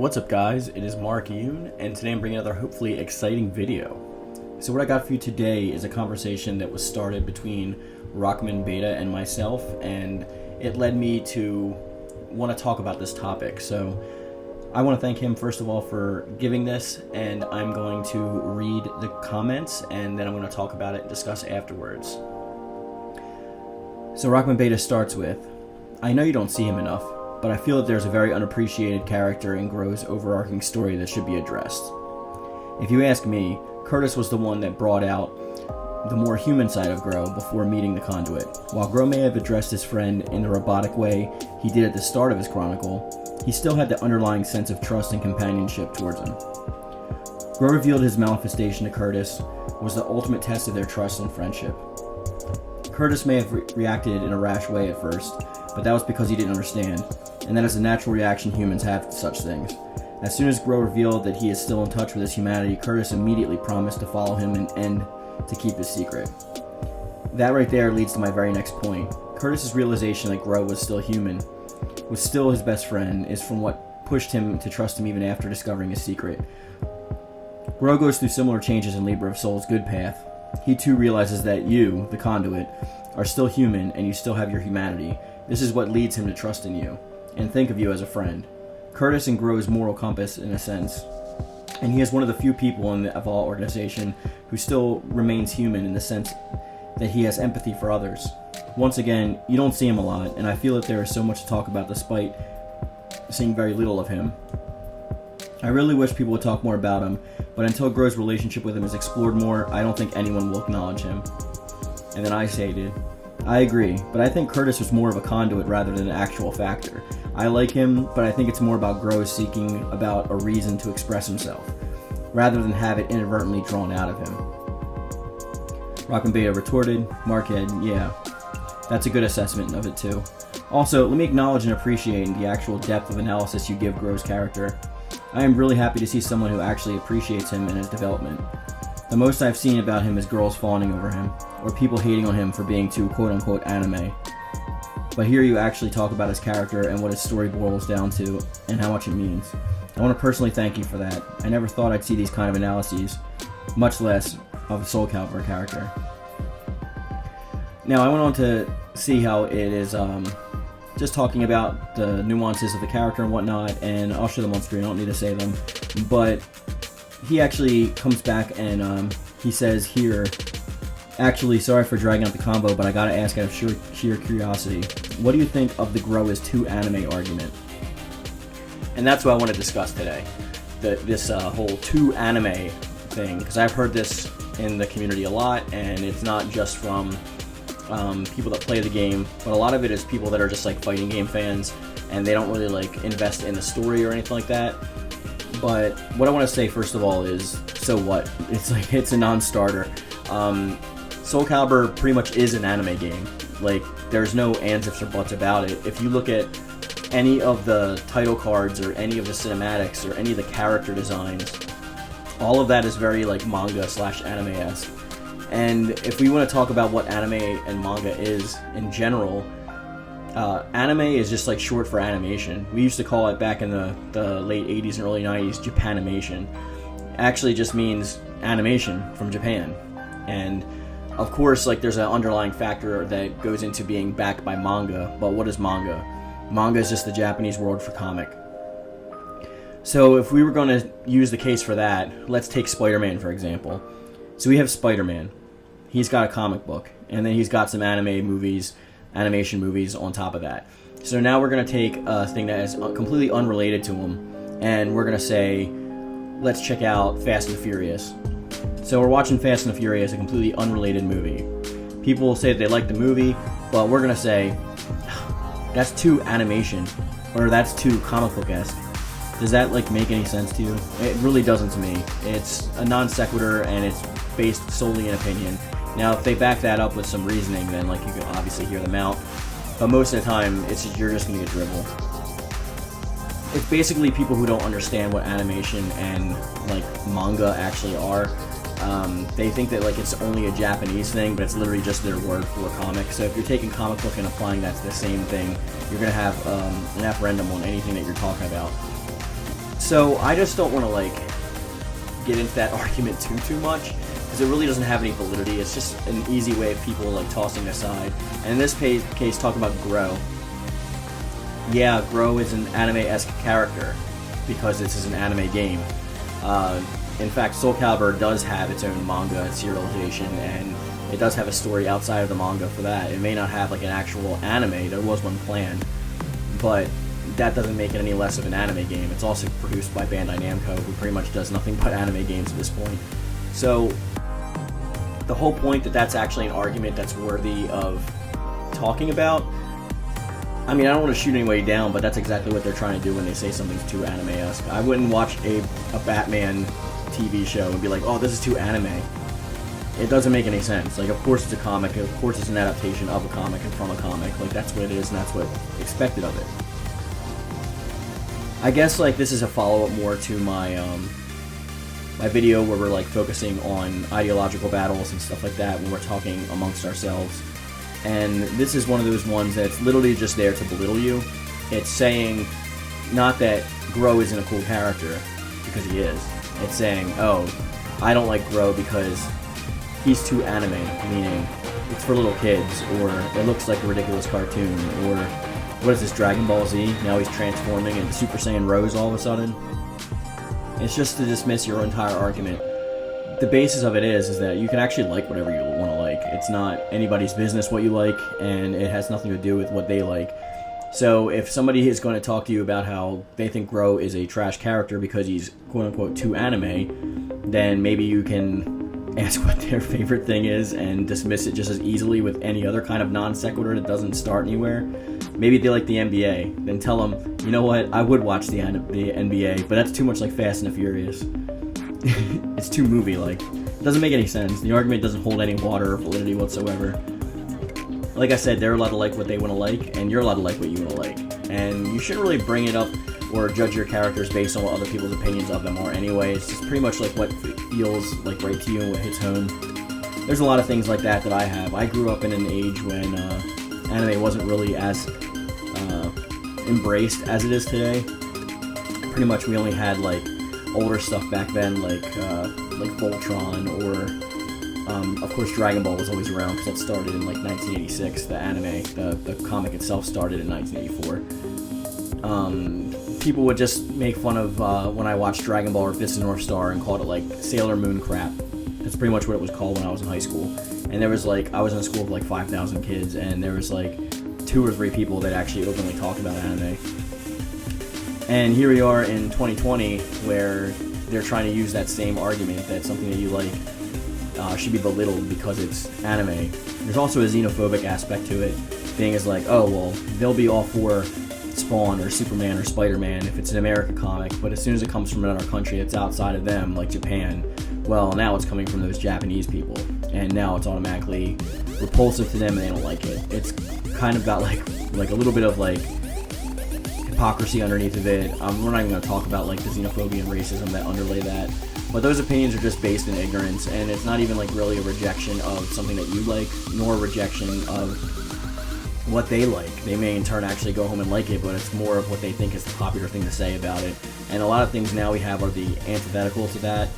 What's up guys, it is Mark Yoon, and today I'm bringing another hopefully exciting video. So what I got for you today is a conversation that was started between Rockman Beta and myself, and it led me to want to talk about this topic. So I want to thank him first of all for giving this, and I'm going to read the comments and then I'm going to talk about it and discuss afterwards. So Rockman Beta starts with, I know you don't see him enough, but I feel that there's a very unappreciated character in Gro's overarching story that should be addressed. If you ask me, Curtis was the one that brought out the more human side of Gro before meeting the Conduit. While Gro may have addressed his friend in the robotic way he did at the start of his chronicle, he still had the underlying sense of trust and companionship towards him. Gro revealed his manifestation to Curtis was the ultimate test of their trust and friendship. Curtis may have reacted in a rash way at first, but that was because he didn't understand, and that is a natural reaction humans have to such things. As soon as Gro revealed that he is still in touch with his humanity, Curtis immediately promised to follow him and to keep his secret. That right there leads to my very next point. Curtis's realization that Gro was still human, was still his best friend, is from what pushed him to trust him even after discovering his secret. Gro goes through similar changes in Libra of Soul's good path. He too realizes that you, the Conduit, are still human and you still have your humanity. This is what leads him to trust in you and think of you as a friend. Curtis and Gro's moral compass in a sense, and he is one of the few people in the Evolve organization who still remains human in the sense that he has empathy for others. Once again, you don't see him a lot, and I feel that there is so much to talk about despite seeing very little of him. I really wish people would talk more about him, but until Gro's relationship with him is explored more, I don't think anyone will acknowledge him. And then I stated, I agree, but I think Curtis was more of a conduit rather than an actual factor. I like him, but I think it's more about Gro seeking about a reason to express himself, rather than have it inadvertently drawn out of him. Rockman Beta retorted, Markhead, yeah, that's a good assessment of it too. Also, let me acknowledge and appreciate the actual depth of analysis you give Gro's character. I am really happy to see someone who actually appreciates him and his development. The most I've seen about him is girls fawning over him, or people hating on him for being too quote-unquote anime. But here you actually talk about his character and what his story boils down to, and how much it means. I want to personally thank you for that. I never thought I'd see these kind of analyses, much less of a Soul Calibur character. Now I went on to see how it is just talking about the nuances of the character and whatnot, and I'll show them on screen, I don't need to say them, but he actually comes back and he says here, actually, sorry for dragging out the combo, but I gotta ask out of sheer curiosity, what do you think of the Gro is too anime argument? And that's what I want to discuss today, this whole too anime thing, because I've heard this in the community a lot, and it's not just from people that play the game, but a lot of it is people that are just like fighting game fans, and they don't really like invest in the story or anything like that. But what I want to say first of all is, so what? It's a non-starter. Soul Calibur pretty much is an anime game. Like, there's no ands, ifs, or buts about it. If you look at any of the title cards or any of the cinematics or any of the character designs, all of that is very like manga / anime-esque. And if we want to talk about what anime and manga is in general, anime is just like short for animation. We used to call it back in the late 80s and early 90s Japanimation. Actually just means animation from Japan. And of course, like, there's an underlying factor that goes into being backed by manga, but what is manga? Manga is just the Japanese word for comic. So if we were going to use the case for that, let's take Spider-Man for example. So we have Spider-Man. He's got a comic book, and then he's got some animation movies on top of that. So now we're going to take a thing that is completely unrelated to him, and we're going to say, let's check out Fast and Furious. So we're watching Fast and Furious, a completely unrelated movie. People will say that they like the movie, but we're going to say, that's too animation, or that's too comic book-esque. Does that like make any sense to you? It really doesn't to me. It's a non sequitur, and it's based solely in opinion. Now, if they back that up with some reasoning, then like you can obviously hear them out. But most of the time, you're just gonna get dribble. It's basically people who don't understand what animation and like manga actually are. They think that like it's only a Japanese thing, but it's literally just their word for a comic. So if you're taking comic book and applying that to the same thing, you're gonna have an referendum on anything that you're talking about. So I just don't want to like get into that argument too much, because it really doesn't have any validity. It's just an easy way of people like tossing aside. And in this case, talk about Grow. Yeah, Grow is an anime-esque character because this is an anime game. In fact, Soul Calibur does have its own manga serialization, and it does have a story outside of the manga for that. It may not have like an actual anime. There was one planned, but that doesn't make it any less of an anime game. It's also produced by Bandai Namco, who pretty much does nothing but anime games at this point. So the whole point that that's actually an argument that's worthy of talking about, I mean, I don't want to shoot anybody down, but that's exactly what they're trying to do when they say something's too anime-esque. I wouldn't watch a Batman TV show and be like, oh, this is too anime. It doesn't make any sense. Like, of course it's a comic, of course it's an adaptation of a comic and from a comic. Like, that's what it is, and that's what expected of it. I guess like this is a follow-up more to my my video where we're like focusing on ideological battles and stuff like that when we're talking amongst ourselves. And this is one of those ones that's literally just there to belittle you. It's saying not that Grow isn't a cool character, because he is. It's saying, oh, I don't like Grow because he's too anime, meaning it's for little kids, or it looks like a ridiculous cartoon, or what is this, Dragon Ball Z? Now he's transforming into Super Saiyan Rose all of a sudden. It's just to dismiss your entire argument. The basis of it is that you can actually like whatever you want to like. It's not anybody's business what you like, and it has nothing to do with what they like. So if somebody is going to talk to you about how they think Grow is a trash character because he's quote-unquote too anime, then maybe you can ask what their favorite thing is and dismiss it just as easily with any other kind of non sequitur that doesn't start anywhere. Maybe they like the NBA, then tell them, you know what, I would watch the NBA, but that's too much like Fast and the Furious. It's too movie-like. It doesn't make any sense. The argument doesn't hold any water or validity whatsoever. Like I said, they're allowed to like what they want to like, and you're allowed to like what you want to like. And you shouldn't really bring it up or judge your characters based on what other people's opinions of them are anyway. It's just pretty much like what feels like right to you and what hits home. There's a lot of things like that that I have. I grew up in an age when anime wasn't really as embraced as it is today. Pretty much we only had like older stuff back then, like Voltron, or of course Dragon Ball was always around because that started in like 1986. The anime, the comic itself started in 1984. People would just make fun of when I watched Dragon Ball or Fist of North Star and called it like Sailor Moon crap. That's pretty much what it was called when I was in high school. And there was like, I was in a school of like 5,000 kids, and there was like 2 or 3 people that actually openly talked about anime. And here we are in 2020 where they're trying to use that same argument that something that you like should be belittled because it's anime. There's also a xenophobic aspect to it, being as like, oh well, they'll be all for Spawn or Superman or Spider-Man if it's an American comic, but as soon as it comes from another country that's outside of them, like Japan, well, now it's coming from those Japanese people, and now it's automatically repulsive to them and they don't like it. It's kind of got like a little bit of like hypocrisy underneath of it. We're not even going to talk about like the xenophobia and racism that underlay that, but those opinions are just based in ignorance, and it's not even like really a rejection of something that you like, nor a rejection of what they like. They may in turn actually go home and like it, but it's more of what they think is the popular thing to say about it. And a lot of things now we have are the antithetical to that.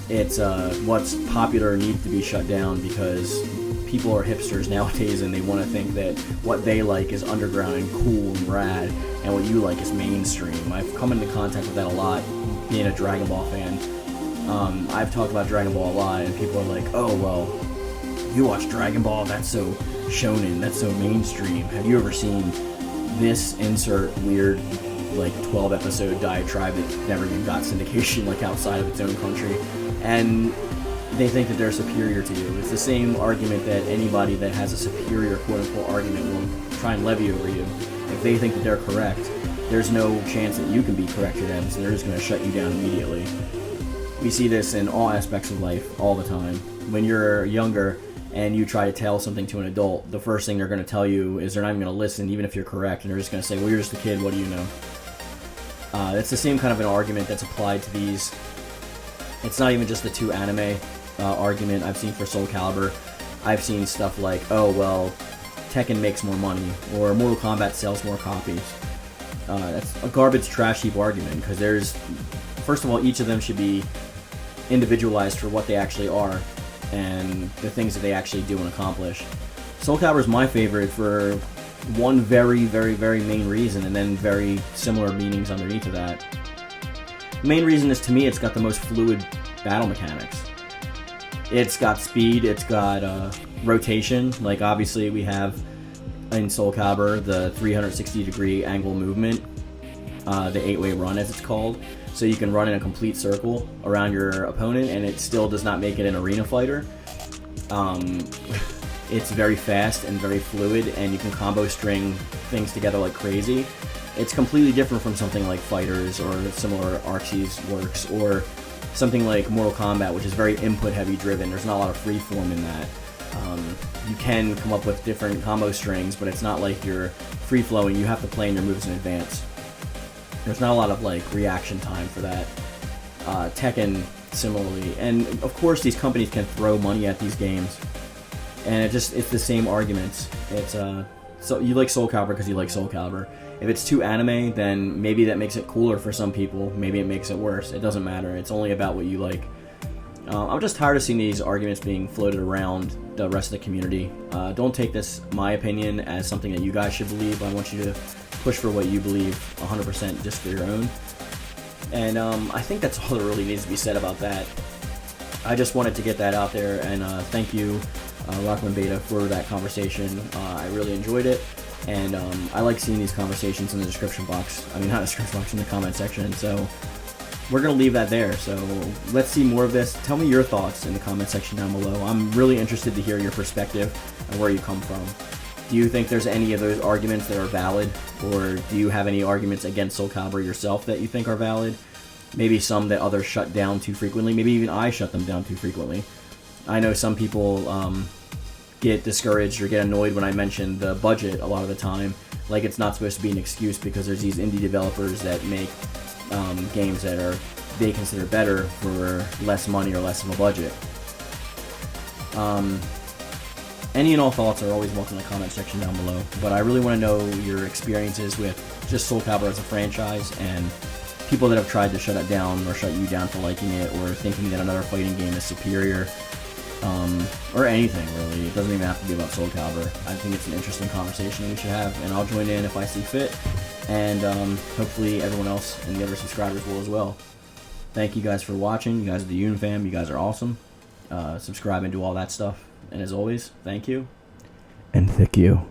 It's what's popular needs to be shut down because people are hipsters nowadays and they want to think that what they like is underground and cool and rad, and what you like is mainstream. I've come into contact with that a lot being a Dragon Ball fan. I've talked about Dragon Ball a lot, and people are like, oh well, you watch Dragon Ball, that's so shonen, that's so mainstream. Have you ever seen this insert weird like 12 episode diatribe that never even got syndication like outside of its own country? And they think that they're superior to you. It's the same argument that anybody that has a superior quote-unquote argument will try and levy over you. If they think that they're correct, there's no chance that you can be correct to them, so they're just going to shut you down immediately. We see this in all aspects of life all the time. When you're younger and you try to tell something to an adult, the first thing they're going to tell you is they're not even going to listen, even if you're correct, and they're just going to say, well, you're just a kid, what do you know? It's the same kind of an argument that's applied to these. It's not even just the two anime argument I've seen for Soul Calibur. I've seen stuff like, oh, well, Tekken makes more money, or Mortal Kombat sells more copies. That's a garbage trash heap argument, because there's first of all, each of them should be individualized for what they actually are and the things that they actually do and accomplish. Soul Calibur is my favorite for one very, very, very main reason, and then very similar meanings underneath of that. The main reason is, to me, it's got the most fluid battle mechanics. It's got speed, it's got rotation. Like, obviously we have in Soul Calibur the 360-degree angle movement, the 8-way run as it's called. So you can run in a complete circle around your opponent, and it still does not make it an arena fighter. It's very fast and very fluid, and you can combo string things together like crazy. It's completely different from something like Fighters or similar Arcee's works, or something like Mortal Kombat, which is very input heavy driven. There's not a lot of freeform in that. You can come up with different combo strings, but it's not like you're free flowing. You have to plan your moves in advance. There's not a lot of like reaction time for that. Tekken similarly, and of course these companies can throw money at these games, and it's the same arguments. It's so you like Soul Calibur because you like Soul Calibur. If it's too anime, then maybe that makes it cooler for some people. Maybe it makes it worse. It doesn't matter. It's only about what you like. I'm just tired of seeing these arguments being floated around the rest of the community. Don't take this, my opinion, as something that you guys should believe. I want you to push for what you believe 100% just for your own. And I think that's all that really needs to be said about that. I just wanted to get that out there, and thank you, Rockman Beta, for that conversation. I really enjoyed it, and I like seeing these conversations in the description box. I mean, not the description box, in the comment section. So we're going to leave that there. So let's see more of this. Tell me your thoughts in the comment section down below. I'm really interested to hear your perspective and where you come from. Do you think there's any of those arguments that are valid, or do you have any arguments against Soul Calibur yourself that you think are valid? Maybe some that others shut down too frequently. Maybe even I shut them down too frequently. I know some people get discouraged or get annoyed when I mention the budget a lot of the time. Like it's not supposed to be an excuse because there's these indie developers that make games that they consider better for less money or less of a budget. Any and all thoughts are always welcome in the comment section down below, but I really want to know your experiences with just Soul Calibur as a franchise, and people that have tried to shut it down or shut you down for liking it, or thinking that another fighting game is superior, or anything really. It doesn't even have to be about Soul Calibur. I think it's an interesting conversation that we should have, and I'll join in if I see fit, and hopefully everyone else and the other subscribers will as well. Thank you guys for watching. You guys are the Yoon fam. You guys are awesome. Subscribe and do all that stuff. And as always, thank you. And thank you.